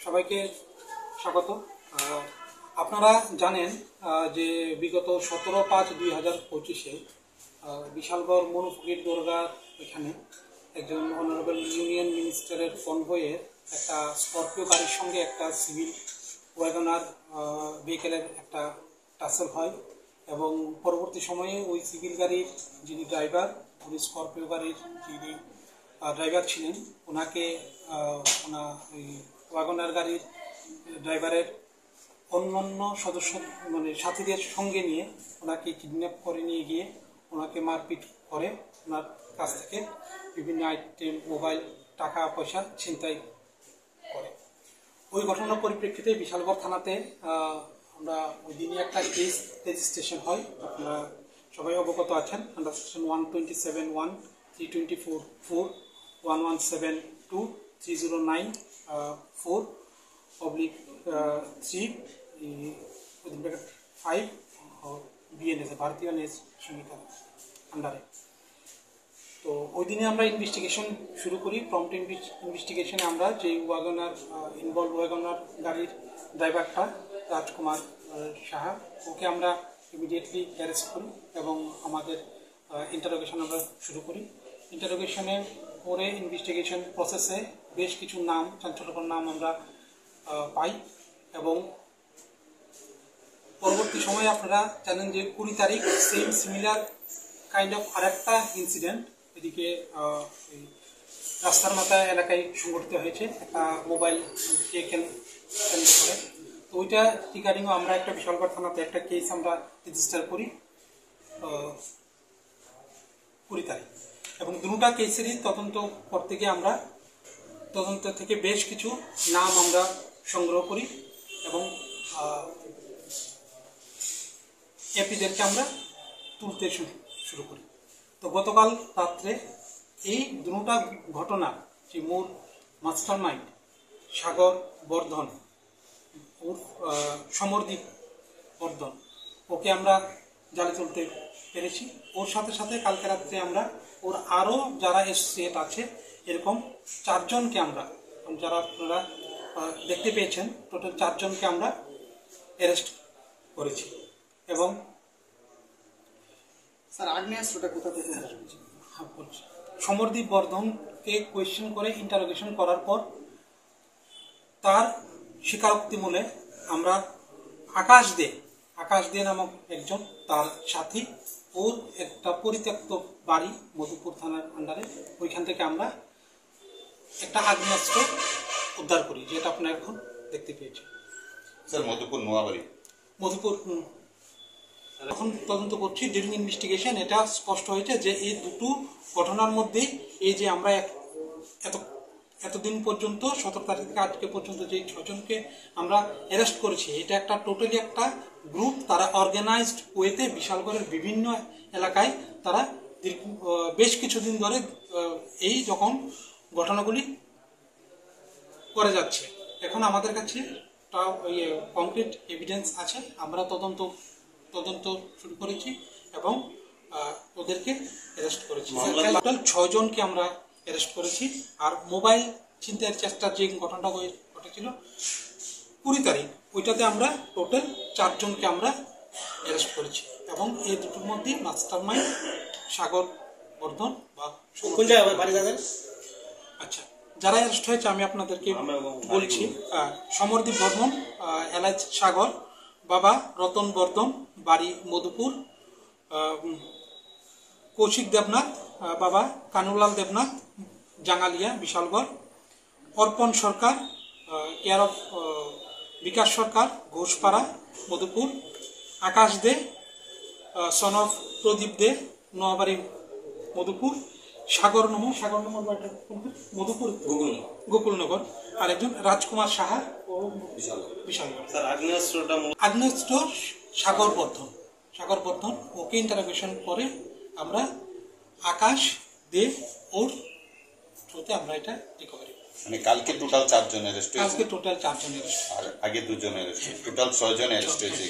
সবাইকে স্বাগত। আপনারা জানেন যে বিগত 17/5/2025-এ বিশালগড় মনুফকির দরগার এখানে একজন অনারেবল ইউনিয়ন মিনিস্টারের কনভয়ের একটা স্করপিও গাড়ির সঙ্গে একটা সিভিল ওয়াগনার ভেহিকেলের একটা টাসেল হয় এবং পরবর্তী সময়ে ওই সিভিল গাড়ির যিনি ড্রাইভার, উনি স্করপিও গাড়ির যিনি ড্রাইভার ছিলেন, ওনাকে ওই ওয়াগনার গাড়ির ড্রাইভারের অন্যান্য সদস্য মানে সাথীদের সঙ্গে নিয়ে ওনাকে কিডন্যাপ করে নিয়ে গিয়ে ওনাকে মারপিট করে ওনার কাছ থেকে বিভিন্ন আইটেম, মোবাইল, টাকা পয়সা ছিনতাই করে। ওই ঘটনার পরিপ্রেক্ষিতে বিশালগড় থানাতে আমরা ওই দিনই একটা কেস রেজিস্ট্রেশন হয়। আপনারা সবাই অবগত আছেন। আন্ডার সেকশন 127(1), 324(4), 1172, 309(4)/3(5) BNS ভারতীয় নেজ সংহিতা আন্ডারে। তো ওই দিনে আমরা ইনভেস্টিগেশন শুরু করি। প্রম্পট ইনভেস্টিগেশনে আমরা যে ওয়াগনার ওয়াগনার গাড়ির ড্রাইভারটা রাজকুমার সাহা, ওকে আমরা ইমিডিয়েটলি অ্যারেস্ট করি এবং আমাদের ইন্টারোগেশন আমরা শুরু করি। ইন্টারোগেশনের পরে ইনভেস্টিগেশন প্রসেসে বেশ কিছু নাম, চাঞ্চল্যকর নাম আমরা পাই এবং পরবর্তী সময়ে আপনারা জানেন যে 20 তারিখ সেম সিমিলার কাইন্ড অফ আরেকটা ইনসিডেন্ট এদিকে রাস্তার মাথা এলাকায় সংঘটিত হয়েছে, একটা মোবাইল কেন্দ্র করে। তো ওইটা রিগার্ডিংও আমরা একটা বিশালগড় থানাতে একটা কেস আমরা রেজিস্টার করি 20 তারিখ এবং দুটা কেসেরই তদন্ত করতে গিয়ে আমরা তদন্ত থেকে বেশ কিছু নাম আমরা সংগ্রহ করি এবং এপিদেরকে আমরা তুলতে শুরু করি। তো গতকাল রাত্রে এই দুটা ঘটনা, যে মূল মাস্টার মাইন্ড সাগর বর্ধন সমরদীপ বর্ধন, ওকে আমরা জালে তুলতে পেরেছি। ওর সাথে সাথে কালকে রাত্রে আমরা ওর আরও যারা অ্যাসোসিয়েট আছে এরকম 4 জনকে আমরা, যারা আপনারা দেখতে পেয়েছেন, টোটাল 4 জনকে আমরা অ্যারেস্ট করেছি এবং স্যার আগ্নেয়াস্ত্রটা কোথা থেকে সমরদীপ বর্ধনকে কোয়েশ্চেন করে ইন্টারোগেশন করার পর তার স্বীকারোক্তি মূলে আমরা আকাশ দে নামক একজন তার সাথী, ওর একটা পরিত্যক্ত বাড়ি মধুপুর থানার আন্ডারে, ওইখান থেকে আমরা একটা আগ্নেয়াস্ত্র উদ্ধার করি, যেটা আপনারা এখন দেখতে পেয়েছেন। স্যার মধুপুর নোয়াবাড়ি মধুপুর এখন তদন্ত করছি। ডিউরিং ইনভেস্টিগেশন এটা স্পষ্ট হয়েছে যে এই দুটো ঘটনার মধ্যে এই যে আমরা এতদিন পর্যন্ত 17 তারিখ থেকে আজকে পর্যন্ত যে 6 জনকে আমরা অ্যারেস্ট করেছি, এটা একটা টোটালি একটা গ্রুপ, তারা অর্গানাইজড ওয়েতে বিশালগড়ের বিভিন্ন এলাকায় তারা বেশ কিছুদিন ধরে এই যখন ঘটনাগুলি করে যাচ্ছে। এখন আমাদের কাছে কংক্রিট এভিডেন্স আছে, আমরা তদন্ত শুরু করেছি এবং ওদেরকে অ্যারেস্ট করেছি। টোটাল 6 জনকে আমরা অ্যারেস্ট করেছি। আর মোবাইল ছিনতাইয়ের চেষ্টার যে ঘটনাটা ঘটেছিল 20 তারিখ, ওইটাতে আমরা টোটাল 4 জনকে আমরা অ্যারেস্ট করেছি এবং এই দুটোর মধ্যে মাস্টার মাইন্ড সাগর বর্ধন বা কোন জায়গায় বাড়ি যাবেন? আচ্ছা, যারা অ্যারেস্ট হয়েছে আমি আপনাদেরকে বলছি। সমরদীপ বর্ধন, এলাচ সাগর, বাবা রতন বর্ধন, বাড়ি মধুপুর, কৌশিক দেবনাথ, বাবা কানুলাল Debnath, Jangalia Bishalgarh, Arpan Sarkar, care of Bikash Sarkar, Ghoshpara Madhupur, Akash De son of Pradip De, Noabari Madhupur, Sagar number Madhupur Gokulnagar, আর একজন রাজকুমার সাহা ও বিশালগড়। আগ্নেয়াস্ত্র সাগর বর্ধন, ওকে ইন্টারোগেশন করে আমরা আকাশ দে ওর থ্রুতে আমরা এটা রিকভারি। মানে কালকে টোটাল 4 জন অ্যারেস্ট হয়েছে, আজকে টোটাল 4 জন অ্যারেস্ট, আর আগে 2 জন অ্যারেস্ট, টোটাল 6 জন অ্যারেস্ট হয়েছে।